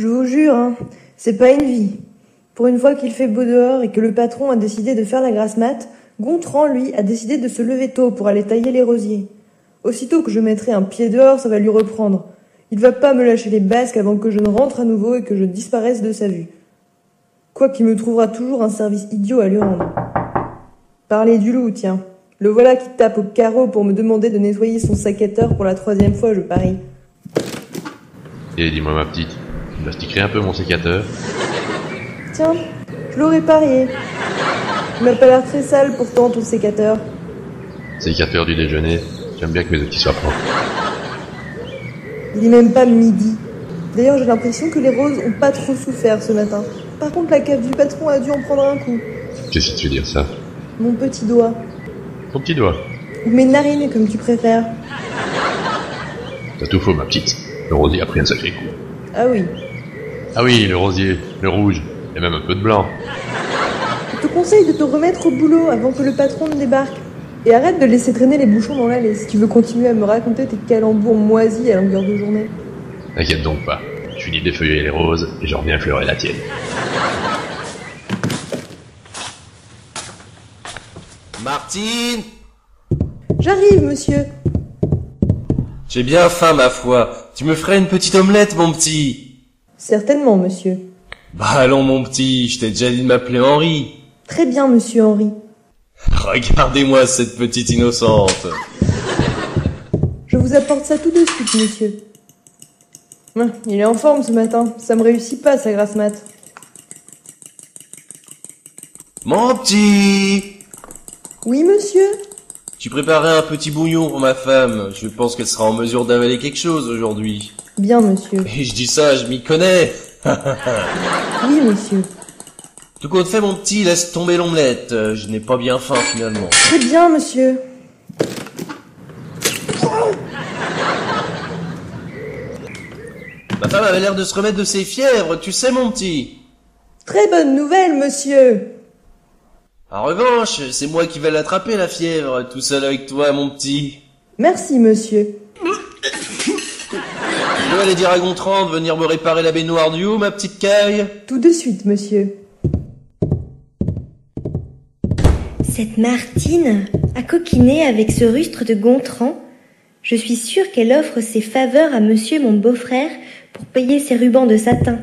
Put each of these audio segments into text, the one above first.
Je vous jure, hein, c'est pas une vie. Pour une fois qu'il fait beau dehors et que le patron a décidé de faire la grasse mat, Gontran, lui, a décidé de se lever tôt pour aller tailler les rosiers. Aussitôt que je mettrai un pied dehors, ça va lui reprendre. Il va pas me lâcher les basques avant que je ne rentre à nouveau et que je disparaisse de sa vue. Quoiqu'il me trouvera toujours un service idiot à lui rendre. Parlez du loup, tiens. Le voilà qui tape au carreau pour me demander de nettoyer son sécateur pour la 3e fois, je parie. Et dis-moi ma petite, tu mastiquerais un peu mon sécateur? Tiens, je l'aurais parié. Il m'a pas l'air très sale pourtant, ton sécateur. Sécateur du déjeuner, j'aime bien que mes outils soient propres. Il est même pas midi. D'ailleurs, j'ai l'impression que les roses ont pas trop souffert ce matin. Par contre, la cave du patron a dû en prendre un coup. Qu'est-ce qui te fait dire ça? Mon petit doigt. Ton petit doigt. Ou mes narines, comme tu préfères. T'as tout faux, ma petite. Le rosier a pris un sacré coup. Ah oui. Ah oui, le rosier, le rouge, et même un peu de blanc. Je te conseille de te remettre au boulot avant que le patron ne débarque. Et arrête de laisser traîner les bouchons dans l'allée si tu veux continuer à me raconter tes calembours moisis à longueur de journée. T'inquiète donc pas. Je finis d'effeuiller les roses et j'en reviens fleurer la tienne. Martine! J'arrive, monsieur. J'ai bien faim, ma foi. Tu me ferais une petite omelette, mon petit? Certainement, monsieur. Bah allons, mon petit, je t'ai déjà dit de m'appeler Henri. Très bien, monsieur Henri. Regardez-moi cette petite innocente. Je vous apporte ça tout de suite, monsieur. Il est en forme ce matin. Ça me réussit pas, sa grasse mat. Mon petit! Oui, monsieur? Tu préparais un petit bouillon pour ma femme. Je pense qu'elle sera en mesure d'avaler quelque chose aujourd'hui. Bien, monsieur. Et je dis ça, je m'y connais. Oui, monsieur. Tout compte fait, mon petit, laisse tomber l'omelette. Je n'ai pas bien faim, finalement. Très bien, monsieur. Ma femme avait l'air de se remettre de ses fièvres, tu sais, mon petit. Très bonne nouvelle, monsieur. En revanche, c'est moi qui vais l'attraper, la fièvre, tout seul avec toi, mon petit. Merci, monsieur. Je vais aller dire à Gontran de venir me réparer la baignoire du haut, ma petite caille. Tout de suite, monsieur. Cette Martine a coquiné avec ce rustre de Gontran. Je suis sûre qu'elle offre ses faveurs à monsieur mon beau-frère pour payer ses rubans de satin.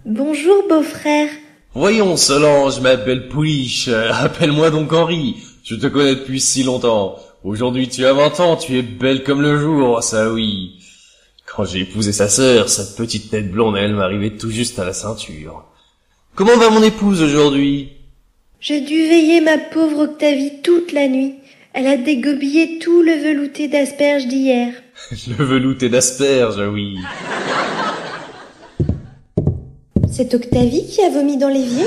Bonjour, beau-frère. Voyons, Solange, je m'appelle Pouliche. Appelle-moi donc Henri. Je te connais depuis si longtemps. Aujourd'hui, tu as 20 ans, tu es belle comme le jour, ça oui. Quand j'ai épousé sa sœur, sa petite tête blonde, elle m'arrivait tout juste à la ceinture. Comment va mon épouse aujourd'hui? J'ai dû veiller ma pauvre Octavie toute la nuit. Elle a dégobillé tout le velouté d'asperges d'hier. Le velouté d'asperges, oui. C'est Octavie qui a vomi dans l'évier?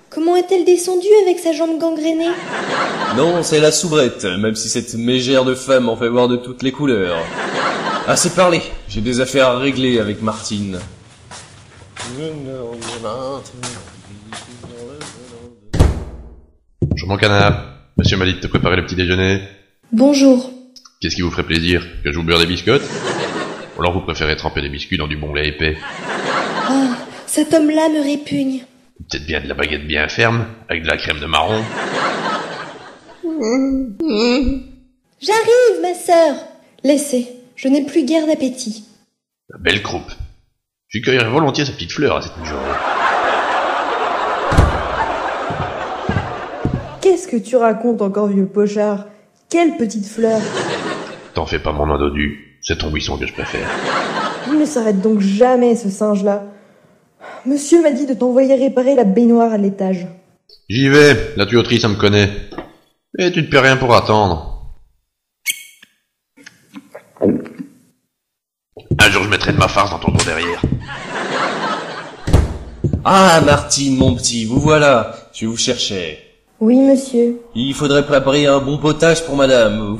Comment est-elle descendue avec sa jambe gangrénée? Non, c'est la soubrette, même si cette mégère de femme en fait voir de toutes les couleurs. Assez parlé, j'ai des affaires à régler avec Martine. Bonjour mon canard. Monsieur m'a dit de te préparer le petit déjeuner. Bonjour. Qu'est-ce qui vous ferait plaisir? Que je vous beurre des biscottes? Ou alors vous préférez tremper des biscuits dans du bon lait épais? Oh, cet homme-là me répugne. Peut-être bien de la baguette bien ferme, avec de la crème de marron. J'arrive, ma sœur. Laissez, je n'ai plus guère d'appétit. La belle croupe. Je cueillerais volontiers sa petite fleur à cette journée. Qu'est-ce que tu racontes encore, vieux pochard? Quelle petite fleur! T'en fais pas mon dodu, c'est ton buisson que je préfère. Il ne s'arrête donc jamais, ce singe-là. Monsieur m'a dit de t'envoyer réparer la baignoire à l'étage. J'y vais, la tuyauterie ça me connaît. Et tu ne peux rien pour attendre. Un jour je mettrai de ma farce dans ton dos derrière. Ah, Martine, mon petit, vous voilà. Je vous cherchais. Oui, monsieur. Il faudrait préparer un bon potage pour madame.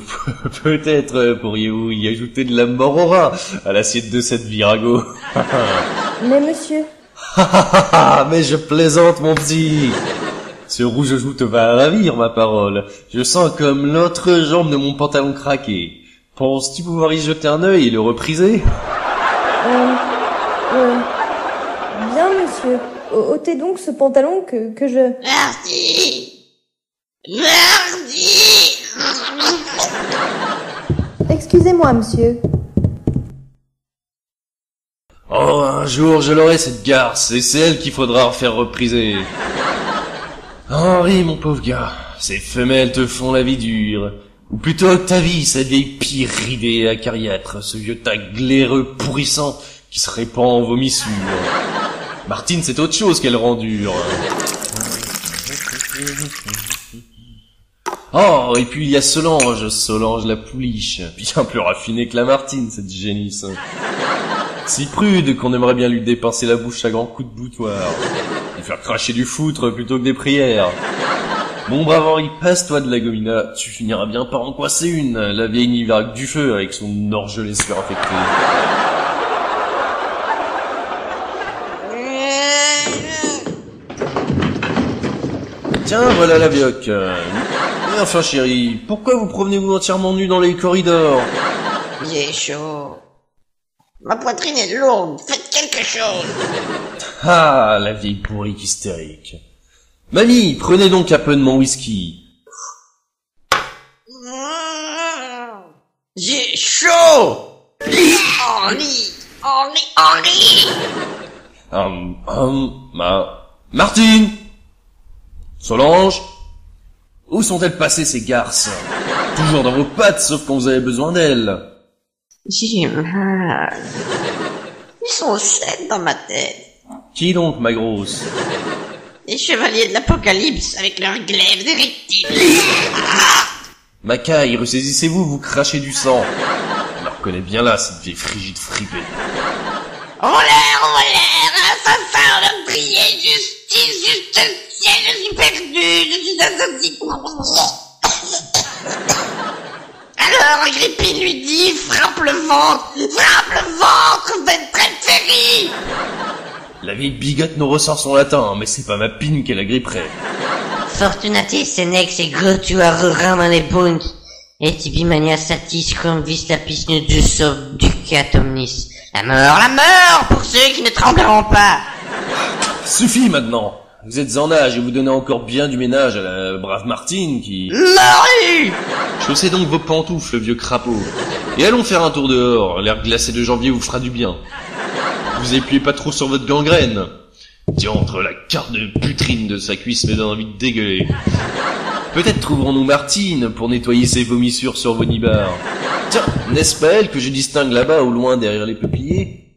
Peut-être pourriez-vous y ajouter de la morora à l'assiette de cette virago. Mais monsieur... Mais je plaisante, mon petit. Ce rouge joue te va ravir, ma parole. Je sens comme l'autre jambe de mon pantalon craqué. Penses-tu pouvoir y jeter un œil et le repriser? Bien, monsieur. Ôtez donc ce pantalon que je... Mardi. Mardi. Excusez-moi, monsieur. Oh, un jour je l'aurai cette garce, et c'est elle qu'il faudra refaire repriser. Henri, mon pauvre gars, ces femelles te font la vie dure. Ou plutôt ta vie, cette vieille pie ridée et acariâtre, ce vieux tas glaireux pourrissant qui se répand en vomissures. Martine, c'est autre chose qu'elle rend dure. Oh, et puis il y a Solange la pouliche, bien plus raffinée que la Martine, cette génisse. Si prude qu'on aimerait bien lui dépenser la bouche à grands coups de boutoir, lui faire cracher du foutre plutôt que des prières. Mon brave Henri, passe-toi de la gomina, tu finiras bien par en coincer une, la vieille Nivarac du feu avec son orgelet surinfecté. Tiens, voilà la vioque. Mais enfin chérie, pourquoi vous promenez-vous entièrement nu dans les corridors? J'ai chaud. Ma poitrine est lourde, faites quelque chose. Ah, la vieille bourrique hystérique. Mamie, prenez donc un peu de mon whisky. J'ai chaud. Henri. Martine! Solange? Où sont-elles passées ces garces? Toujours dans vos pattes, sauf quand vous avez besoin d'elles. J'ai mal. Ils sont 7 dans ma tête. Qui donc, ma grosse? Les chevaliers de l'Apocalypse avec leurs glaives des reptiles. Macaille, ressaisissez-vous, vous crachez du sang. On la reconnaît bien là, cette vieille frigide fripée. En l'air, assassin, meurtrier, justice, justicier, je suis perdu, je suis assassiné. Alors Agrippine lui dit, frappe le ventre, bête préférée. La vieille bigote nous ressort son latin, mais c'est pas ma pine qu'elle agripperait. Fortunatis senex et grotuarum anebunt, et tibimania satis cum vis lapis nudus obducat omnis. La mort pour ceux qui ne trembleront pas. Suffit maintenant. Vous êtes en âge et vous donnez encore bien du ménage à la brave Martine qui... Morue. Chaussez donc vos pantoufles, vieux crapaud. Et allons faire un tour dehors, l'air glacé de janvier vous fera du bien. Vous appuyez pas trop sur votre gangrène. Diantre, la carte de putrine de sa cuisse me donne envie de dégueuler. Peut-être trouverons-nous Martine pour nettoyer ses vomissures sur vos nibards. Tiens, n'est-ce pas elle que je distingue là-bas au loin derrière les peupliers?